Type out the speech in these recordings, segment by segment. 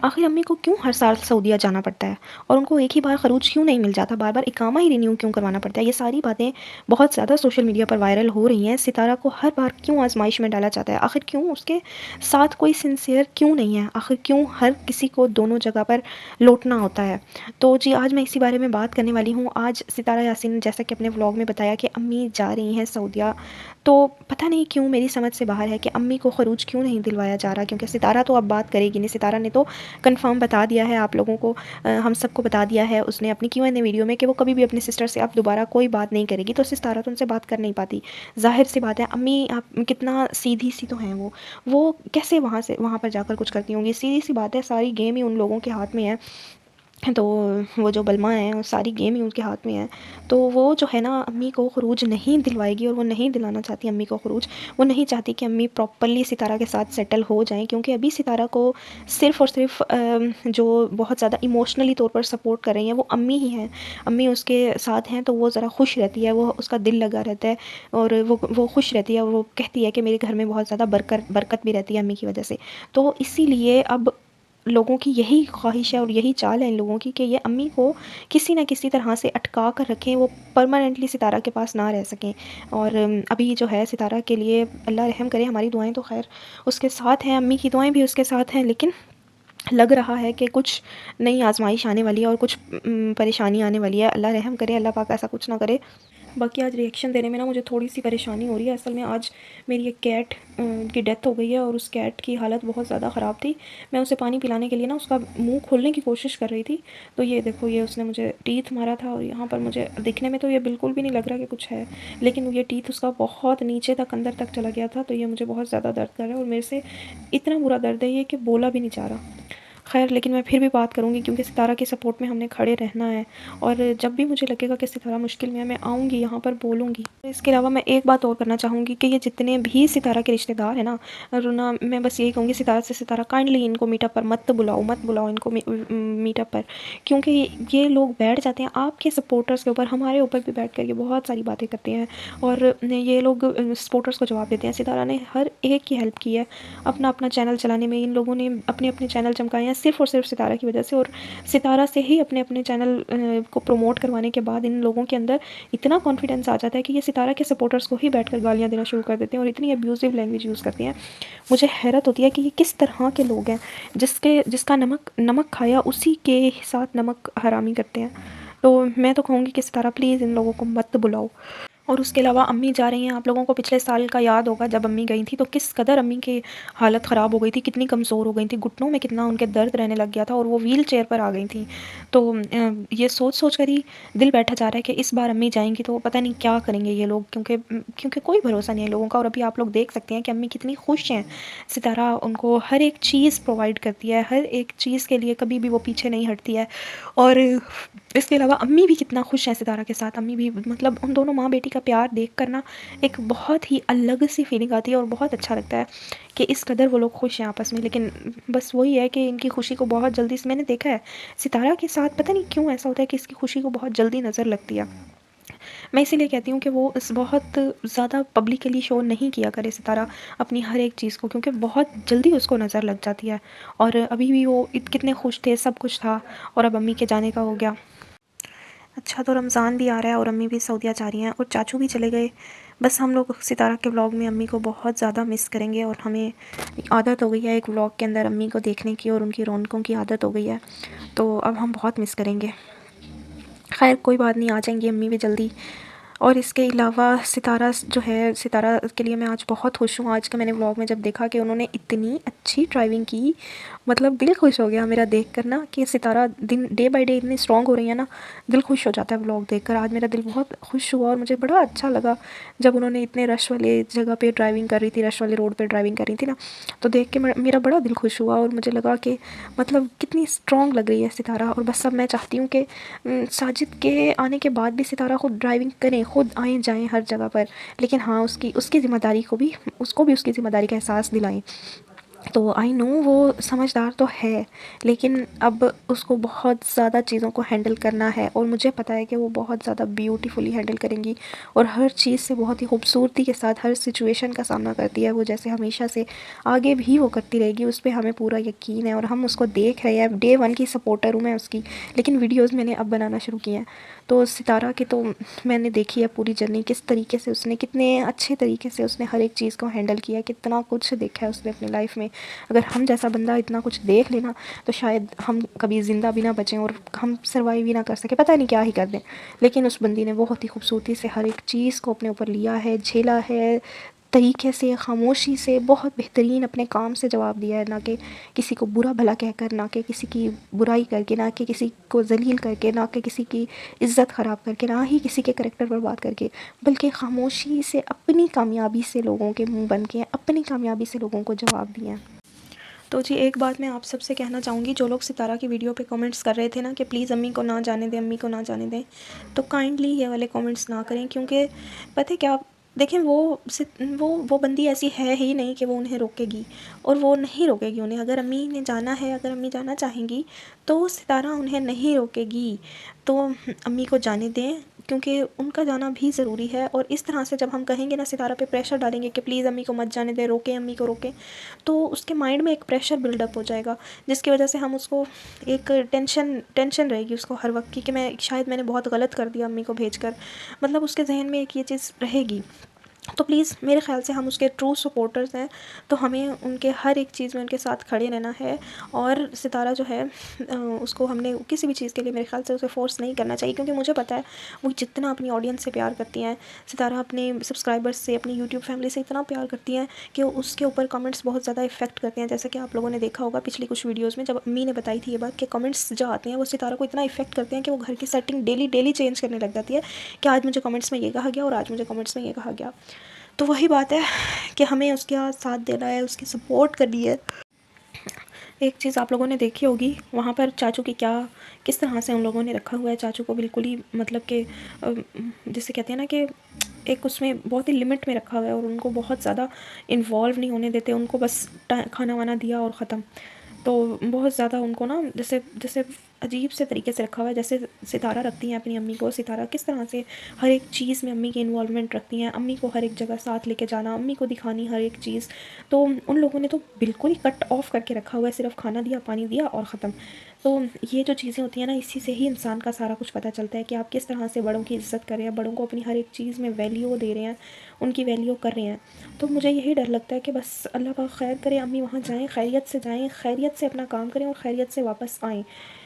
आखिर अम्मी को क्यों हर साल सऊदीया जाना पड़ता है और उनको एक ही बार खरूज क्यों नहीं मिल जाता, बार बार इकामा ही रिन्यू क्यों करवाना पड़ता है। ये सारी बातें बहुत ज़्यादा सोशल मीडिया पर वायरल हो रही हैं। सितारा को हर बार क्यों आजमाइश में डाला जाता है, आखिर क्यों उसके साथ कोई सिंसियर क्यों नहीं है, आखिर क्यों हर किसी को दोनों जगह पर लौटना होता है। तो जी आज मैं इसी बारे में बात करने वाली हूँ। आज सितारा यासीन ने जैसा कि अपने व्लॉग में बताया कि अम्मी जा रही हैं सऊदीया, तो पता नहीं क्यों मेरी समझ से बाहर है कि अम्मी को खरूज क्यों नहीं दिलवाया जा रहा, क्योंकि सितारा तो अब बात करेगी नहीं। सितारा ने तो कंफर्म बता दिया है आप लोगों को, हम सबको बता दिया है उसने अपनी Q&A वीडियो में कि वो कभी भी अपनी सिस्टर से अब दोबारा कोई बात नहीं करेगी। तो सितारा तो उनसे बात कर नहीं पाती, जाहिर सी बात है। अम्मी आप कितना सीधी सी तो हैं, वो कैसे वहाँ पर जाकर कुछ करती होंगी, सीधी सी बात है। सारी गेम ही उन लोगों के हाथ में है। तो वो जो बलमा है, वो सारी गेम ही उनके हाथ में है। तो वो जो है ना अम्मी को खरूज नहीं दिलवाएगी, और वो नहीं दिलाना चाहती अम्मी को खरूज। वो नहीं चाहती कि अम्मी प्रॉपरली सितारा के साथ सेटल हो जाएं, क्योंकि अभी सितारा को सिर्फ़ और सिर्फ जो बहुत ज़्यादा इमोशनली तौर पर सपोर्ट कर रही हैं वो अम्मी ही हैं। अम्मी उसके साथ हैं तो वो ज़रा खुश रहती है, वो उसका दिल लगा रहता है, और वो खुश रहती है, और वो कहती है कि मेरे घर में बहुत ज़्यादा बरकत भी रहती है अम्मी की वजह से। तो इसीलिए अब लोगों की यही ख्वाहिश है और यही चाल है इन लोगों की कि ये अम्मी को किसी न किसी तरह से अटका कर रखें, वो परमानेंटली सितारा के पास ना रह सकें। और अभी जो है सितारा के लिए अल्लाह रहम करे, हमारी दुआएं तो खैर उसके साथ हैं, अम्मी की दुआएं भी उसके साथ हैं, लेकिन लग रहा है कि कुछ नई आजमाइश आने वाली है और कुछ परेशानी आने वाली है। अल्लाह रहम करे, अल्लाह पाक ऐसा कुछ ना करे। बाकी आज रिएक्शन देने में ना मुझे थोड़ी सी परेशानी हो रही है। असल में आज मेरी एक कैट की डेथ हो गई है, और उस कैट की हालत बहुत ज़्यादा ख़राब थी। मैं उसे पानी पिलाने के लिए ना उसका मुंह खोलने की कोशिश कर रही थी, तो ये देखो, ये उसने मुझे टीथ मारा था, और यहाँ पर मुझे दिखने में तो ये बिल्कुल भी नहीं लग रहा कि कुछ है, लेकिन ये टीथ उसका बहुत नीचे तक अंदर तक चला गया था। तो ये मुझे बहुत ज़्यादा दर्द कर रहा है, और मेरे से इतना बुरा दर्द है ये कि बोला भी नहीं जा रहा। खैर, लेकिन मैं फिर भी बात करूँगी, क्योंकि सितारा के सपोर्ट में हमने खड़े रहना है, और जब भी मुझे लगेगा कि सितारा मुश्किल में है मैं आऊँगी यहाँ पर, बोलूँगी। इसके अलावा मैं एक बात और करना चाहूँगी कि ये जितने भी सितारा के रिश्तेदार हैं ना, और ना मैं बस यही कहूँगी सितारा से, सितारा काइंडली इनको मीटअप पर मत बुलाओ इनको मीटअप पर, क्योंकि ये लोग बैठ जाते हैं आपके सपोर्टर्स के ऊपर, हमारे ऊपर भी बैठ कर ये बहुत सारी बातें करते हैं, और ये लोग सपोर्टर्स को जवाब देते हैं। सितारा ने हर एक की हेल्प की है अपना अपना चैनल चलाने में। इन लोगों ने अपने अपने चैनल चमकाए हैं सिर्फ़ और सिर्फ सितारा की वजह से, और सितारा से ही अपने अपने चैनल को प्रमोट करवाने के बाद इन लोगों के अंदर इतना कॉन्फिडेंस आ जाता है कि ये सितारा के सपोर्टर्स को ही बैठकर गालियाँ देना शुरू कर देते हैं, और इतनी अब्यूज़िव लैंग्वेज यूज़ करते हैं। मुझे हैरत होती है कि ये किस तरह के लोग हैं, जिसका नमक नमक खाया उसी के साथ नमक हरामी करते हैं। तो मैं तो कहूँगी कि सितारा प्लीज़ इन लोगों को मत बुलाओ। और उसके अलावा अम्मी जा रही हैं, आप लोगों को पिछले साल का याद होगा जब अम्मी गई थी तो किस कदर अम्मी की हालत ख़राब हो गई थी, कितनी कमज़ोर हो गई थी, घुटनों में कितना उनके दर्द रहने लग गया था, और वो व्हील चेयर पर आ गई थी। तो ये सोच सोच कर ही दिल बैठा जा रहा है कि इस बार अम्मी जाएंगी तो पता नहीं क्या करेंगे ये लोग, क्योंकि कोई भरोसा नहीं है लोगों का। और अभी आप लोग देख सकते हैं कि अम्मी कितनी खुश हैं, सितारा उनको हर एक चीज़ प्रोवाइड करती है, हर एक चीज़ के लिए कभी भी वो पीछे नहीं हटती है। और इसके अलावा अम्मी भी कितना खुश हैं सितारा के साथ, अम्मी भी, मतलब उन दोनों माँ बेटी का प्यार देख कर ना एक बहुत ही अलग सी फीलिंग आती है, और बहुत अच्छा लगता है कि इस कदर वो लोग खुश हैं आपस में। लेकिन बस वही है कि इनकी खुशी को बहुत जल्दी से, मैंने देखा है सितारा के साथ पता नहीं क्यों ऐसा होता है कि इसकी खुशी को बहुत जल्दी नज़र लगती है। मैं इसीलिए कहती हूँ कि वो इस बहुत ज़्यादा पब्लिकली शो नहीं किया करे सितारा अपनी हर एक चीज़ को, क्योंकि बहुत जल्दी उसको नज़र लग जाती है। और अभी भी वो कितने खुश थे, सब कुछ था, और अब अम्मी के जाने का हो गया। अच्छा, तो रमज़ान भी आ रहा है और अम्मी भी सऊदीया जा रही हैं और चाचू भी चले गए। बस हम लोग सितारा के व्लॉग में अम्मी को बहुत ज़्यादा मिस करेंगे, और हमें आदत हो गई है एक व्लॉग के अंदर अम्मी को देखने की, और उनकी रौनकों की आदत हो गई है, तो अब हम बहुत मिस करेंगे। खैर कोई बात नहीं, आ जाएंगी अम्मी भी जल्दी। और इसके अलावा सितारा जो है, सितारा के लिए मैं आज बहुत खुश हूँ। आज का मैंने व्लॉग में जब देखा कि उन्होंने इतनी अच्छी ड्राइविंग की, मतलब दिल खुश हो गया मेरा देख कर ना कि सितारा दिन डे बाय डे इतनी स्ट्रॉन्ग हो रही है ना, दिल खुश हो जाता है व्लॉग देख कर। आज मेरा दिल बहुत खुश हुआ, और मुझे बड़ा अच्छा लगा जब उन्होंने इतने रश वाले जगह पे ड्राइविंग कर रही थी, रश वाले रोड पे ड्राइविंग कर रही थी ना, तो देख के मेरा बड़ा दिल खुश हुआ, और मुझे लगा कि मतलब कितनी स्ट्रॉन्ग लग रही है सितारा। और बस अब मैं चाहती हूँ कि साजिद के आने के बाद भी सितारा खुद ड्राइविंग करें, खुद आएँ जाएँ हर जगह पर, लेकिन हाँ उसकी ज़िम्मेदारी को भी, उसको भी उसकी ज़िम्मेदारी का एहसास दिलाएं। तो आई नो वो समझदार तो है, लेकिन अब उसको बहुत ज़्यादा चीज़ों को हैंडल करना है और मुझे पता है कि वो बहुत ज़्यादा ब्यूटीफुली हैंडल करेंगी और हर चीज़ से बहुत ही खूबसूरती के साथ हर सिचुएशन का सामना करती है वो, जैसे हमेशा से आगे भी वो करती रहेगी, उस पर हमें पूरा यकीन है और हम उसको देख रहे हैं। डे वन की सपोर्टर हूँ मैं उसकी, लेकिन वीडियोज़ मैंने अब बनाना शुरू किए हैं। तो सितारा की तो मैंने देखी है पूरी जर्नी, किस तरीके से उसने, कितने अच्छे तरीके से उसने हर एक चीज़ को हैंडल किया, कितना कुछ देखा है उसने अपनी लाइफ में। अगर हम जैसा बंदा इतना कुछ देख लेना तो शायद हम कभी ज़िंदा भी ना बचें और हम सर्वाइव ही ना कर सकें, पता नहीं क्या ही कर दें। लेकिन उस बंदी ने बहुत ही खूबसूरती से हर एक चीज़ को अपने ऊपर लिया है, झेला है, तरीके से, खामोशी से, बहुत बेहतरीन अपने काम से जवाब दिया है, ना कि किसी को बुरा भला कहकर, ना कि किसी की बुराई करके, ना कि किसी को ज़लील करके, ना कि किसी की इज़्ज़त ख़राब करके, ना ही किसी के करैक्टर पर बात करके, बल्कि खामोशी से अपनी कामयाबी से लोगों के मुँह बंद किए, अपनी कामयाबी से लोगों को जवाब दिए हैं। तो जी एक बात मैं आप सबसे कहना चाहूँगी, जो लोग सितारा की वीडियो पे कमेंट्स कर रहे थे ना कि प्लीज़ अम्मी को ना जाने दें, अम्मी को ना जाने दें, तो काइंडली ये वाले कमेंट्स ना करें, क्योंकि पता है क्या, देखें वो बंदी ऐसी है ही नहीं कि वो उन्हें रोकेगी, और वो नहीं रोकेगी उन्हें। अगर अम्मी ने जाना है, अगर अम्मी जाना चाहेंगी तो सितारा उन्हें नहीं रोकेगी। तो अम्मी को जाने दें, क्योंकि उनका जाना भी ज़रूरी है। और इस तरह से जब हम कहेंगे ना, सितारा पे प्रेशर डालेंगे कि प्लीज़ अम्मी को मत जाने दें, रोकें अम्मी को, रोकें, तो उसके माइंड में एक प्रेशर बिल्डअप हो जाएगा, जिसकी वजह से हम उसको एक टेंशन रहेगी उसको हर वक्त की कि मैं शायद मैंने बहुत गलत कर दिया अम्मी को भेजकर, मतलब उसके जहन में एक ये चीज़ रहेगी। तो प्लीज़ मेरे ख़्याल से हम उसके ट्रू सपोर्टर्स हैं, तो हमें उनके हर एक चीज़ में उनके साथ खड़े रहना है। और सितारा जो है उसको हमने किसी भी चीज़ के लिए मेरे ख़्याल से उसे फ़ोर्स नहीं करना चाहिए, क्योंकि मुझे पता है वो जितना अपनी ऑडियंस से प्यार करती हैं, सितारा अपने सब्सक्राइबर्स से, अपनी यूट्यूब फैमिली से इतना प्यार करती हैं कि उसके ऊपर कमेंट्स बहुत ज़्यादा इफ़ेक्ट करते हैं। जैसे कि आप लोगों ने देखा होगा पिछली कुछ वीडियोज़ में, जब अम्मी ने बताई थी ये बात कि कमेंट्स जो आते हैं वो सितारा को इतना इफ़ेक्ट करते हैं कि वो घर की सेटिंग डेली चेंज करने लग जाती है कि आज मुझे कमेंट्स में ये कहा गया और आज मुझे कमेंट्स में ये कहा गया। तो वही बात है कि हमें उसके साथ देना है, उसकी सपोर्ट करनी है। एक चीज़ आप लोगों ने देखी होगी वहाँ पर चाचू की क्या, किस तरह से उन लोगों ने रखा हुआ है चाचू को, बिल्कुल ही मतलब कि जिसे कहते हैं ना कि एक उसमें बहुत ही लिमिट में रखा हुआ है और उनको बहुत ज़्यादा इन्वॉल्व नहीं होने देते, उनको बस खाना वाना दिया और ख़त्म। तो बहुत ज़्यादा उनको ना जैसे जैसे अजीब से तरीके से रखा हुआ है, जैसे सितारा रखती हैं अपनी अम्मी को, सितारा किस तरह से हर एक चीज़ में अम्मी की इन्वॉल्वमेंट रखती हैं, अम्मी को हर एक जगह साथ लेके जाना, अम्मी को दिखानी हर एक चीज़। तो उन लोगों ने तो बिल्कुल ही कट ऑफ करके रखा हुआ है, सिर्फ खाना दिया, पानी दिया और ख़त्म। तो ये जो चीज़ें होती हैं ना, इसी से ही इंसान का सारा कुछ पता चलता है कि आप किस तरह से बड़ों की इज़्ज़त कर रहे हैं, बड़ों को अपनी हर एक चीज़ में वैल्यू दे रहे हैं, उनकी वैल्यू कर रहे हैं। तो मुझे यही डर लगता है कि बस अल्लाह पाक खैर करे, अम्मी वहाँ जाएँ, खैरियत से जाएँ, खैरियत से अपना काम करें और खैरियत से वापस आएँ।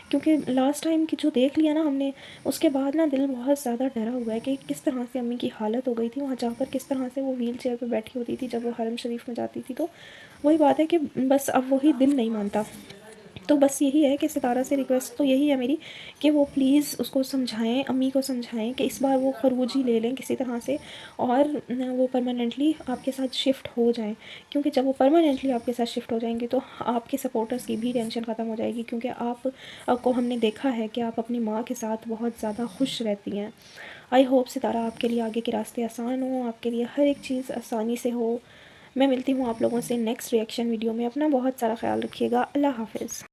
क्योंकि लास्ट टाइम की जो देख लिया ना हमने, उसके बाद ना दिल बहुत ज़्यादा डरा हुआ है कि किस तरह से अम्मी की हालत हो गई थी वहाँ जाकर, किस तरह से वो व्हील चेयर पर बैठी होती थी जब वो हरम शरीफ में जाती थी। तो वही बात है कि बस अब वही दिल नहीं मानता। तो बस यही है कि सितारा से रिक्वेस्ट तो यही है मेरी कि वो प्लीज़ उसको समझाएं, अम्मी को समझाएं कि इस बार वो खरबूजी ले लें किसी तरह से और वो परमानेंटली आपके साथ शिफ्ट हो जाएं। क्योंकि जब वो परमानेंटली आपके साथ शिफ्ट हो जाएंगे तो आपके सपोर्टर्स की भी टेंशन ख़त्म हो जाएगी, क्योंकि आप को हमने देखा है कि आप अपनी माँ के साथ बहुत ज़्यादा खुश रहती हैं। आई होप सितारा आपके लिए आगे के रास्ते आसान हो, आपके लिए हर एक चीज़ आसानी से हो। मैं मिलती हूँ आप लोगों से नेक्स्ट रिएक्शन वीडियो में। अपना बहुत सारा ख्याल रखिएगा। अल्लाह हाफ़िज़।